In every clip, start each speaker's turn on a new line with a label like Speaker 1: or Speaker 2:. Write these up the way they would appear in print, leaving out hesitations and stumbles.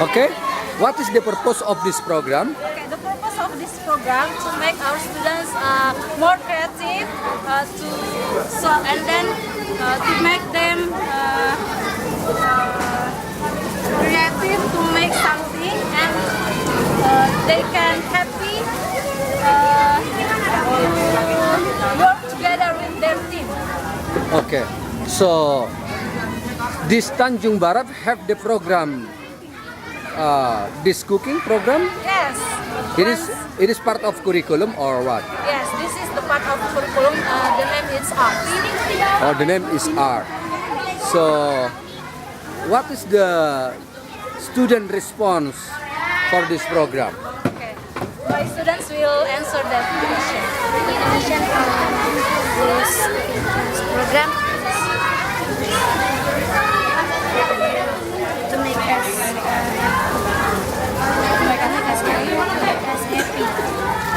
Speaker 1: Okay. What is the purpose of this program?
Speaker 2: Okay, the purpose of this program to make our students more creative, and then to make them creative to make something, and they can happy to work together with their team.
Speaker 1: Okay. So this Tanjung Barat have the program. This cooking program.
Speaker 2: Yes.
Speaker 1: It is part of curriculum or what?
Speaker 2: Yes, this is the part of curriculum. The name is art.
Speaker 1: Oh, the name is art. So, what is the student response for this program?
Speaker 2: Okay. My students will answer that question.
Speaker 3: This program to make us happy.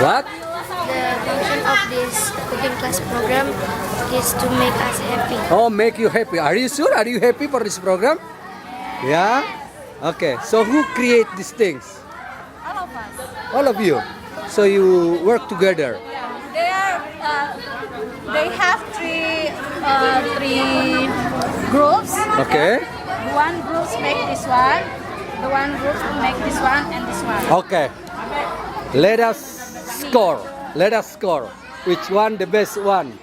Speaker 1: What?
Speaker 3: The function of this cooking class program is to make us happy.
Speaker 1: Oh, make you happy. Are you sure? Are you happy for this program? Yeah? Okay. So, who create these things?
Speaker 2: All of us.
Speaker 1: All of you. So, you work together.
Speaker 2: They have three groups.
Speaker 1: Okay.
Speaker 2: One group make this one. The one group make this one and this one.
Speaker 1: Okay. Let us score. Let us score. Which one the best one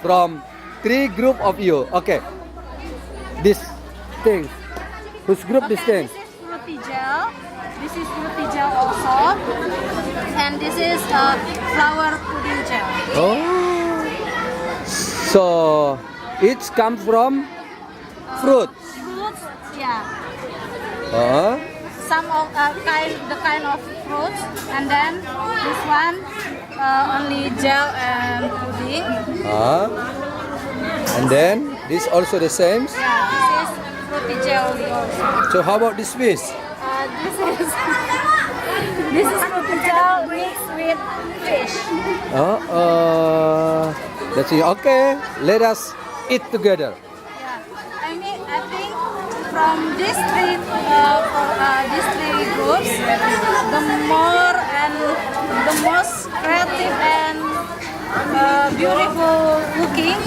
Speaker 1: from three group of you? Okay. This thing. Whose group this thing?
Speaker 2: This is fruity gel. This is fruity gel also. And this is flour pudding gel.
Speaker 1: Oh. So it comes from fruit.
Speaker 2: Fruits, yeah. Some of the kind of fruits, and then this one only gel and pudding.
Speaker 1: And then this also the same.
Speaker 2: Yeah, this is fruity jelly also.
Speaker 1: So how about this fish?
Speaker 2: This is fruity gel mixed with fish.
Speaker 1: Let's see. Okay, let us eat together.
Speaker 2: Yeah, I think from these three groups, the more and the most creative and beautiful looking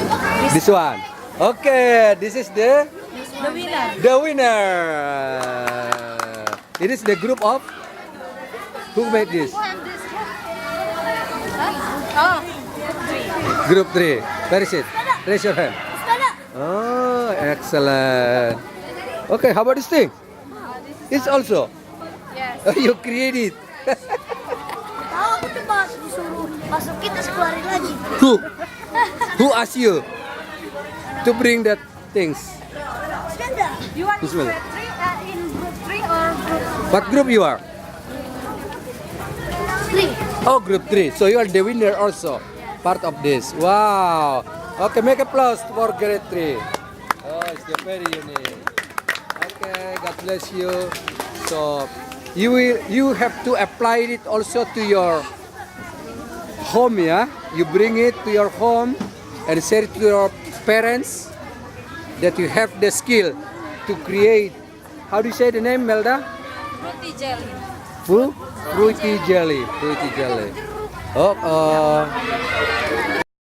Speaker 2: is
Speaker 1: This one. Okay, this is the
Speaker 2: the winner.
Speaker 1: winner. It is the group of who made this?
Speaker 2: Who and this group? Huh? Oh,
Speaker 1: Group 3. Where is it? Raise your hand. Oh, excellent. Okay, how about this thing? It's also.
Speaker 2: yes.
Speaker 1: You create it.
Speaker 3: Tahu aku tuh disuruh masukin terus keluarin lagi.
Speaker 1: Who asked you to bring that things?
Speaker 2: You want to
Speaker 1: Bismillah.
Speaker 2: in group 3 or group?
Speaker 1: What group you are?
Speaker 3: 3.
Speaker 1: Oh, group 3. So you are the winner also. Part of this. Wow. Okay, make applause for grade 3. Oh, it's very unique. Okay, God bless you. So you have to apply it also to your home, yeah? You bring it to your home and share it to your parents that you have the skill to create. How do you say the name, Melda?
Speaker 2: Fruity jelly.
Speaker 1: Fruity jelly. Fruity jelly. Oh,